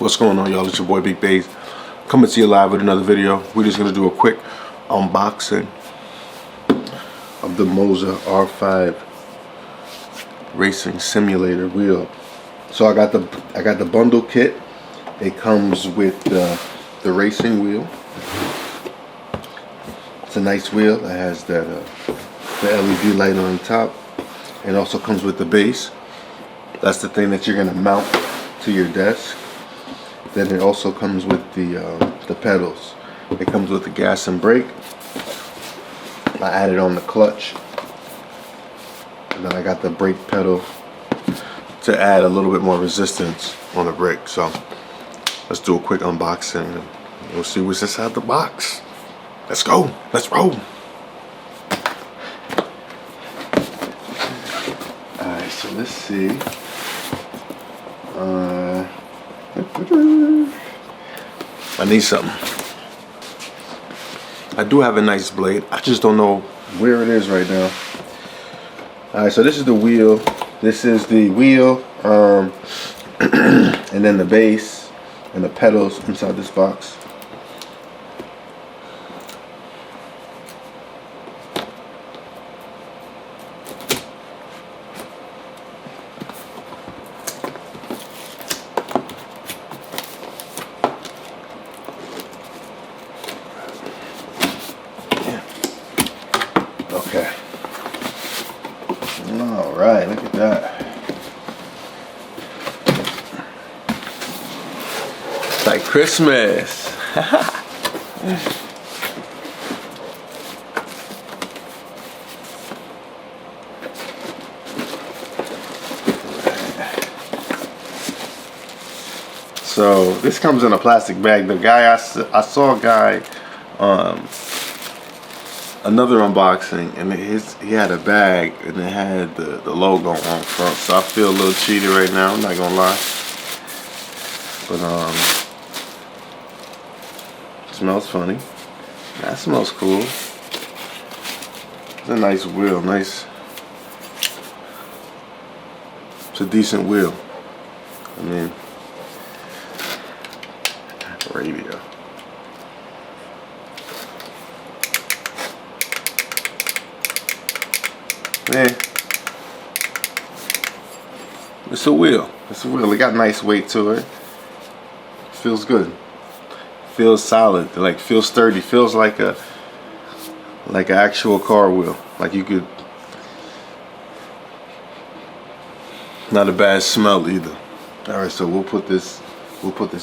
What's going on, y'all? It's your boy Big Bays coming to you live with another video. We're just gonna do a quick unboxing of the Moza R5 racing simulator wheel. So I got the bundle kit. It comes with the racing wheel. It's a nice wheel. It has that the LED light on top, and also comes with the base. That's the thing that you're gonna mount to your desk. Then it also comes with the pedals. It comes with the gas and brake. I added on the clutch, and then I got the brake pedal to add a little bit more resistance on the brake. So let's do a quick unboxing and we'll see what's inside the box. Let's go. Let's roll. Alright, so let's see. I need something. I do have a nice blade. I just don't know where it is right now. Alright, so this is the wheel. This is the wheel, and then the base and the pedals inside this box. Okay. All right, look at that. It's like Christmas. So this comes in a plastic bag. The guy I saw a guy another unboxing, and he had a bag and it had the logo on front, so I feel a little cheated right now, I'm not gonna lie. But it smells funny. That smells cool. It's a nice wheel, nice. It's a decent wheel. I mean, radio. Man, it's a wheel. It's a wheel. It got nice weight to it. Feels good. Feels solid. Like, feels sturdy. Feels like an actual car wheel. Like you could. Not a bad smell either. All right, so we'll put this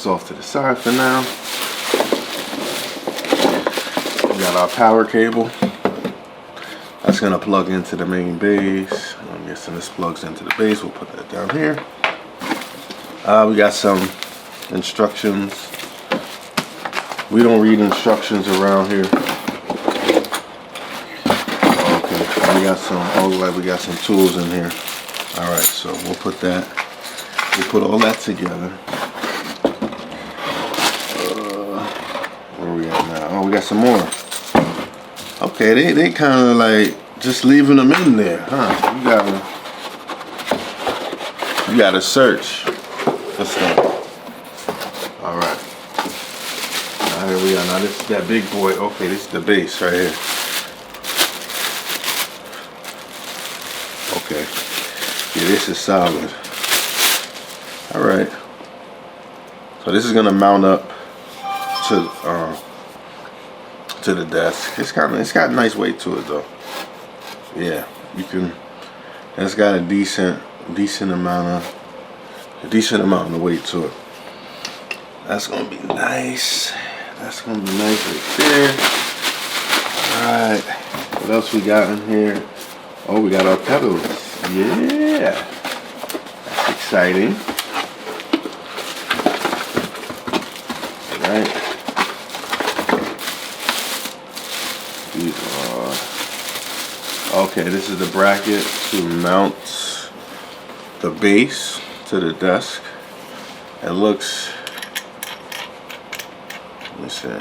off to the side for now. We got our power cable. That's gonna plug into the main base. I'm guessing this plugs into the base. We'll put that down here. We got some instructions. We don't read instructions around here. Okay, we got some. Oh, like we got some tools in here. All right, so we'll put that. We'll put all that together. Where we at now? Oh, we got some more. Okay, they kind of like just leaving them in there, huh? You gotta search for stuff. All right. Now here we are. Now this is that big boy. Okay, this is the base right here. Okay. Yeah, this is solid. All right. So this is gonna mount up to the desk. It's got a nice weight to it though. Yeah, you can. It's got a decent amount of weight to it. That's gonna be nice. That's gonna be nice right there. All right. What else we got in here? Oh, we got our pedals. Yeah, that's exciting. All right. Okay, this is the bracket to mount the base to the desk. It looks, let me see,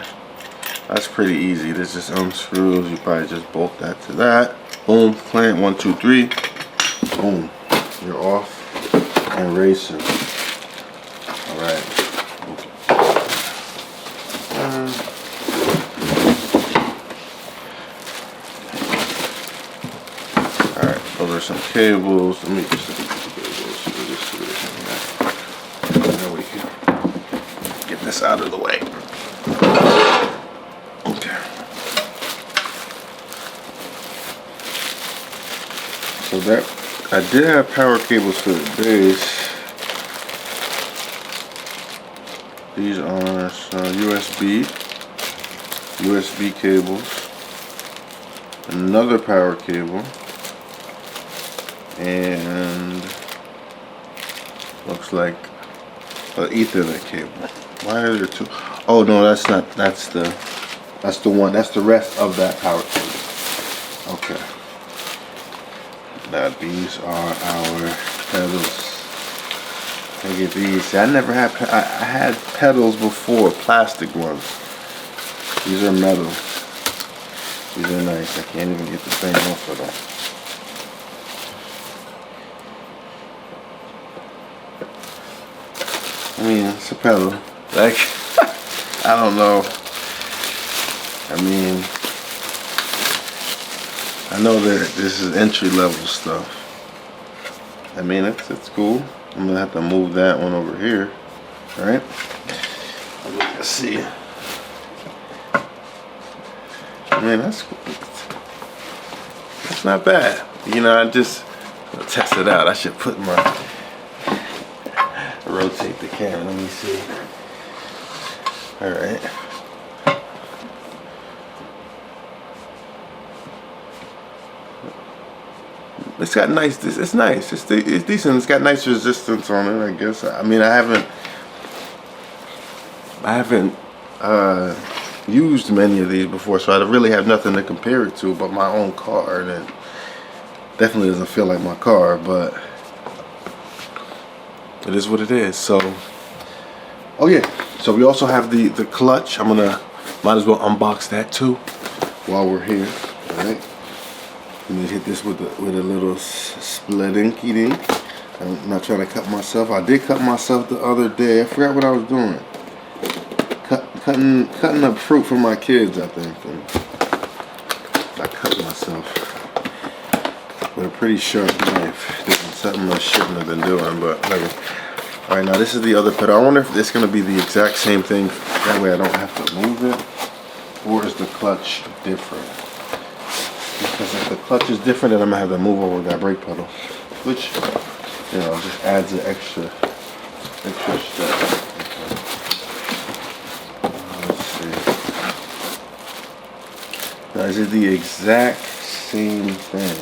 that's pretty easy. This just unscrews. You probably just bolt that to that. Boom, clamp, 1, 2, 3. Boom, you're off and racing. All right, we'll cables. Let me just look at the cables. Then we can get this out of the way. Okay. So that I did have power cables for the base. These are some USB cables, another power cable, and looks like an Ethernet cable. Why are there two? Oh no, that's not. That's the one. That's the rest of that power cable. Okay. Now these are our pedals. Look at these. I never had. I had pedals before, plastic ones. These are metal. These are nice. I can't even get the thing off of them. I mean, it's a pedal. Like, I don't know. I mean, I know that this is entry level stuff. I mean, it's cool. I'm gonna have to move that one over here, right? Let's see. I mean, that's not bad. You know, I just test it out. I should put my rotate the camera. Let me see. All right. It's got nice. It's nice. It's decent. It's got nice resistance on it, I guess. I mean, I haven't used many of these before, so I really have nothing to compare it to but my own car, and it definitely doesn't feel like my car, but it is what it is. So, oh yeah. So we also have the clutch. Might as well unbox that too while we're here. All right. Let me hit this with a little splittinky dink. I'm not trying to cut myself. I did cut myself the other day. I forgot what I was doing. Cutting up fruit for my kids, I think. And I cut myself with a pretty sharp knife. Doing something I shouldn't have been doing, but whatever. All right, now this is the other pedal. I wonder if it's going to be the exact same thing. That way I don't have to move it. Or is the clutch different? Because if the clutch is different, then I'm gonna have to move over that brake pedal, which, you know, just adds an extra step. Let's see. Now, is it the exact same thing?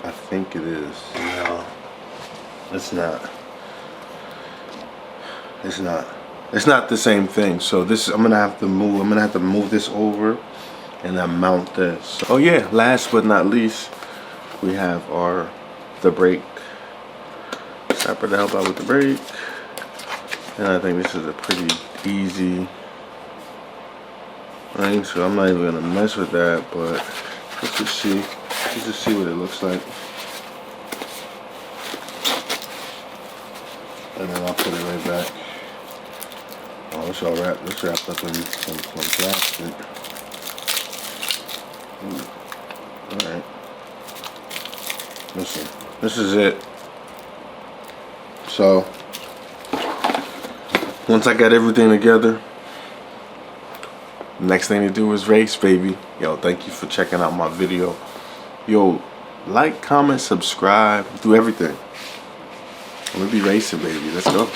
I think it is. No, it's not. It's not. It's not the same thing. So this, I'm gonna have to move this over and then mount this. Oh yeah, last but not least, we have the brake stopper to help out with the brake. And I think this is a pretty easy thing, so I'm not even gonna mess with that, but let's just see what it looks like. And then I'll put it right back. Oh, it's all wrapped. It's wrapped up in some plastic. All right. Listen, this is it. So once I got everything together, next thing to do is race, baby. Yo, thank you for checking out my video. Yo, like, comment, subscribe, do everything. I'm gonna be racing, baby. Let's go.